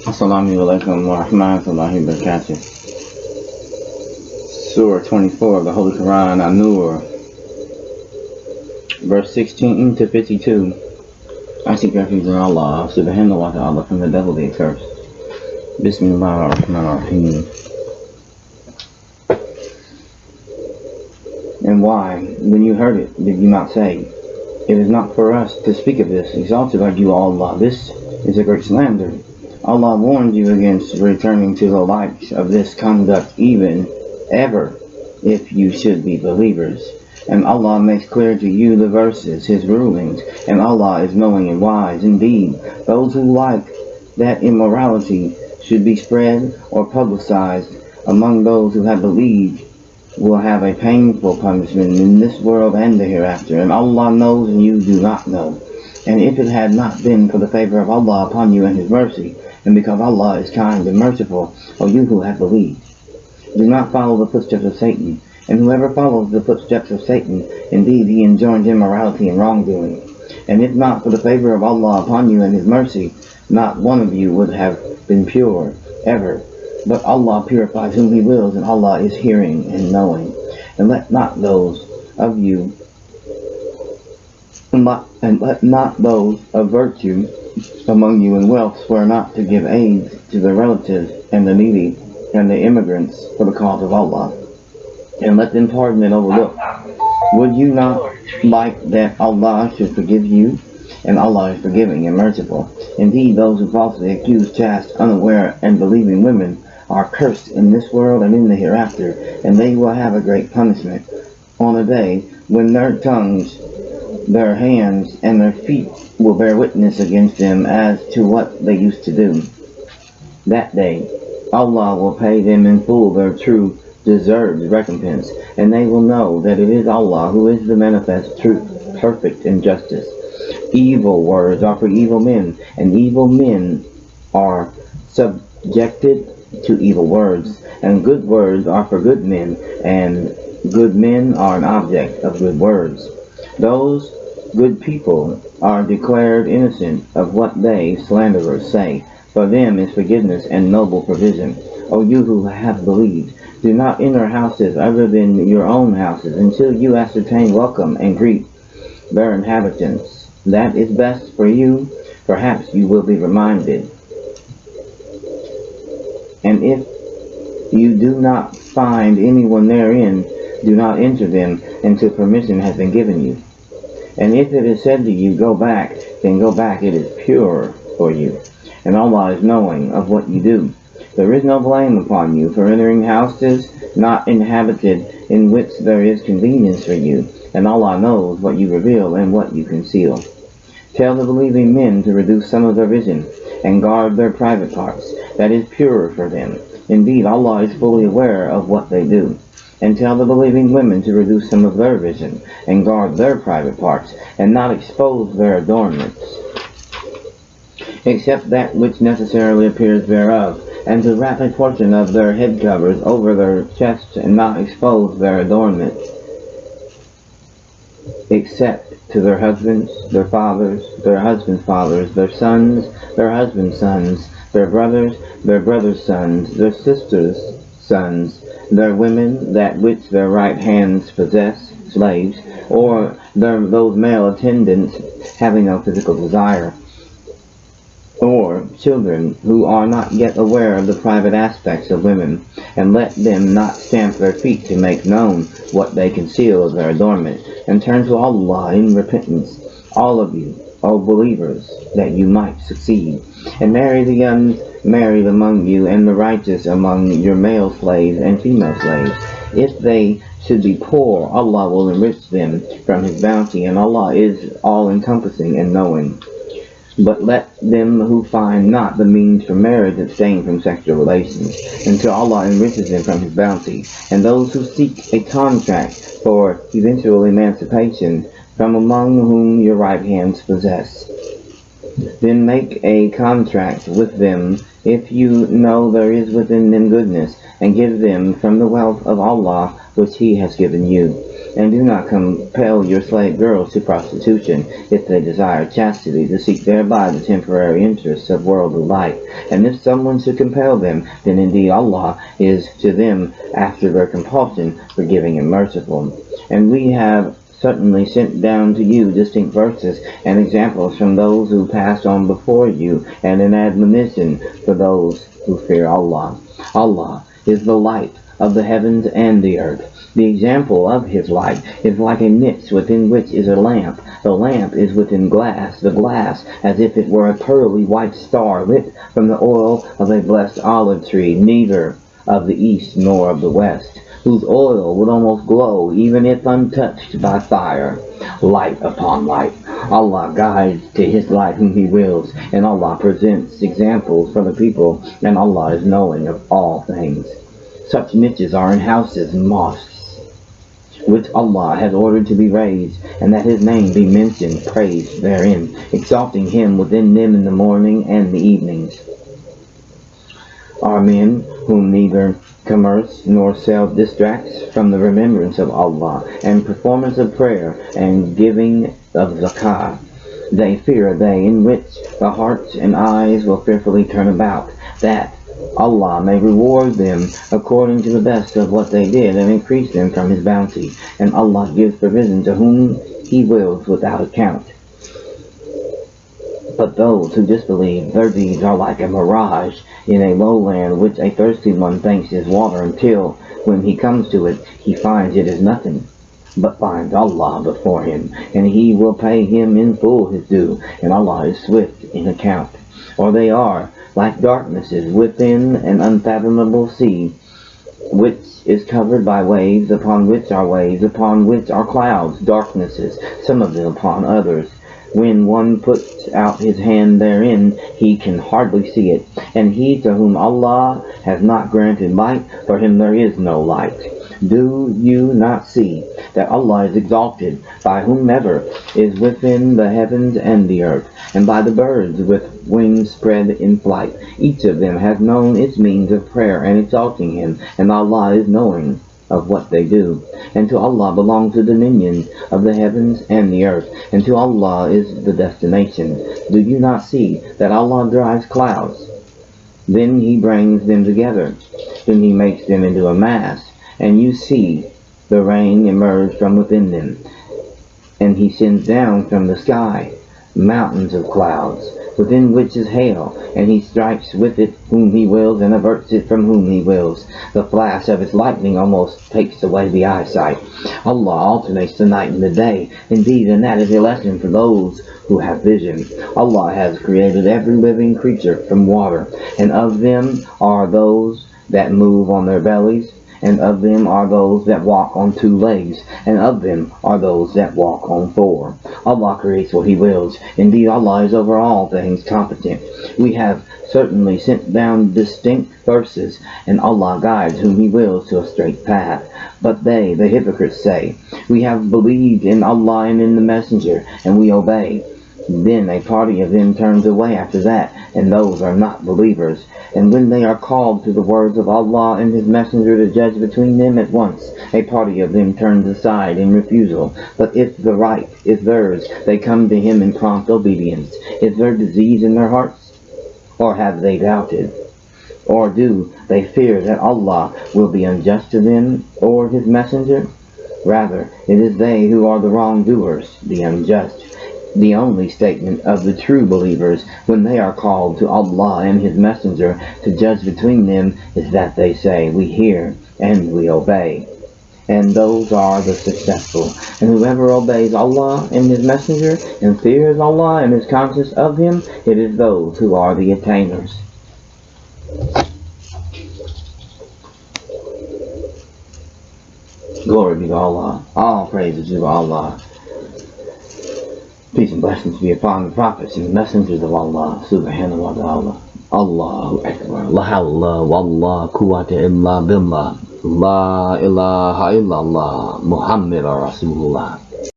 Assalamu alaikum wa rahmatullahi wa barakatuh. Surah 24 of the Holy Quran, an-Nur, verse 16 to 52. I seek refuge in Allah, subhanahu wa ta'ala, from the devil the accursed. Bismillah ar-Rahman ar-Rahim. And why, when you heard it, did you not say, "It is not for us to speak of this, exalted are you, Allah, this is a great slander." Allah warned you against returning to the likes of this conduct even ever, if you should be believers. And Allah makes clear to you the verses, His rulings, and Allah is knowing and wise. Indeed, those who like that immorality should be spread or publicized among those who have believed will have a painful punishment in this world and the hereafter. And Allah knows and you do not know. And if it had not been for the favor of Allah upon you and His mercy, and because Allah is kind and merciful, O you who have believed, do not follow the footsteps of Satan. And whoever follows the footsteps of Satan, indeed he enjoins immorality and wrongdoing. And if not for the favor of Allah upon you and His mercy, not one of you would have been pure, ever. But Allah purifies whom He wills, and Allah is hearing and knowing. And let not those of you, and let not those of virtue among you in wealth swear not to give aid to their relatives and the needy and the immigrants for the cause of Allah, and let them pardon and overlook. Would you not like that Allah should forgive you? And Allah is forgiving and merciful. Indeed, those who falsely accuse chaste, unaware, and believing women are cursed in this world and in the hereafter, and they will have a great punishment on a day when their tongues, their hands, and their feet will bear witness against them as to what they used to do. That day, Allah will pay them in full their true deserved recompense, and they will know that it is Allah who is the manifest truth, perfect in justice. Evil words are for evil men, and evil men are subjected to evil words, and good words are for good men, and good men are an object of good words. Those good people are declared innocent of what they, slanderers, say. For them is forgiveness and noble provision. O you who have believed, do not enter houses other than your own houses until you ascertain welcome and greet their inhabitants. That is best for you. Perhaps you will be reminded. And if you do not find anyone therein, do not enter them until permission has been given you. And if it is said to you, go back, then go back, it is pure for you. And Allah is knowing of what you do. There is no blame upon you for entering houses not inhabited in which there is convenience for you. And Allah knows what you reveal and what you conceal. Tell the believing men to reduce some of their vision and guard their private parts. That is purer for them. Indeed, Allah is fully aware of what they do. And tell the believing women to reduce some of their vision and guard their private parts, and not expose their adornments, except that which necessarily appears thereof, and to wrap a portion of their head covers over their chests, and not expose their adornments, except to their husbands, their fathers, their husbands' fathers, their sons, their husbands' sons, their brothers' sons, their sisters' sons, their women, that which their right hands possess, slaves, or those male attendants having no physical desire, or children who are not yet aware of the private aspects of women, and let them not stamp their feet to make known what they conceal as their adornment, and turn to Allah in repentance, all of you, O believers, that you might succeed. And marry the unmarried among you, and the righteous among your male slaves and female slaves. If they should be poor, Allah will enrich them from His bounty, and Allah is all-encompassing and knowing. But let them who find not the means for marriage abstain from sexual relations, until Allah enriches them from His bounty. And those who seek a contract for eventual emancipation, from among whom your right hands possess, then make a contract with them if you know there is within them goodness, and give them from the wealth of Allah which He has given you. And do not compel your slave girls to prostitution, if they desire chastity, to seek thereby the temporary interests of worldly life. And if someone should compel them, then indeed Allah is to them after their compulsion forgiving and merciful. And we have certainly sent down to you distinct verses and examples from those who passed on before you, and an admonition for those who fear Allah. Allah is the light of the heavens and the earth. The example of his light is like a niche within which is a lamp. The lamp is within glass, the glass as if it were a pearly white star lit from the oil of a blessed olive tree, neither of the east nor of the west, whose oil would almost glow even if untouched by fire. Light upon light. Allah guides to his light whom he wills, and Allah presents examples for the people, and Allah is knowing of all things. Such niches are in houses and mosques, which Allah has ordered to be raised, and that his name be mentioned, praised therein, exalting him within them in the morning and the evenings. Are men whom neither commerce nor sale distracts from the remembrance of Allah, and performance of prayer, and giving of zakah. They fear they in which the hearts and eyes will fearfully turn about, that Allah may reward them according to the best of what they did, and increase them from his bounty. And Allah gives provision to whom he wills without account. But those who disbelieve, their deeds are like a mirage in a lowland, which a thirsty one thinks is water, until, when he comes to it, he finds it is nothing, but finds Allah before him, and he will pay him in full his due, and Allah is swift in account. Or they are like darknesses within an unfathomable sea, which is covered by waves, upon which are clouds, darknesses, some of them upon others. When one puts out his hand therein, he can hardly see it. And he to whom Allah has not granted light, for him there is no light. Do you not see that Allah is exalted by whomever is within the heavens and the earth, and by the birds with wings spread in flight? Each of them has known its means of prayer and exalting him, and Allah is knowing of what they do. And to Allah belongs the dominion of the heavens and the earth, and to Allah is the destination. Do you not see that Allah drives clouds? Then he brings them together. Then he makes them into a mass, and you see the rain emerge from within them. And he sends down from the sky mountains of clouds, within which is hail, and he strikes with it whom he wills, and averts it from whom he wills. The flash of his lightning almost takes away the eyesight. Allah alternates the night and the day. Indeed, and that is a lesson for those who have vision. Allah has created every living creature from water, and of them are those that move on their bellies, and of them are those that walk on 2 legs, and of them are those that walk on 4. Allah creates what he wills. Indeed, Allah is over all things competent. We have certainly sent down distinct verses, and Allah guides whom he wills to a straight path. But they, the hypocrites, say, we have believed in Allah and in the Messenger, and we obey. Then a party of them turns away after that, and those are not believers. And when they are called to the words of Allah and his Messenger to judge between them, at once a party of them turns aside in refusal. But if the right is theirs, they come to him in prompt obedience. Is there disease in their hearts? Or have they doubted? Or do they fear that Allah will be unjust to them or his Messenger? Rather, it is they who are the wrongdoers, the unjust. The only statement of the true believers when they are called to Allah and his Messenger to judge between them is that they say, we hear and we obey. And those are the successful. And whoever obeys Allah and his Messenger and fears Allah and is conscious of him, it is those who are the attainers. Glory be to Allah. All praises to Allah. Peace and blessings be upon the prophets and messengers of Allah subhanahu wa ta'ala. Allahu Akbar. La hawla wa la quwwata illa billah. La ilaha illallah. Muhammad Rasulullah.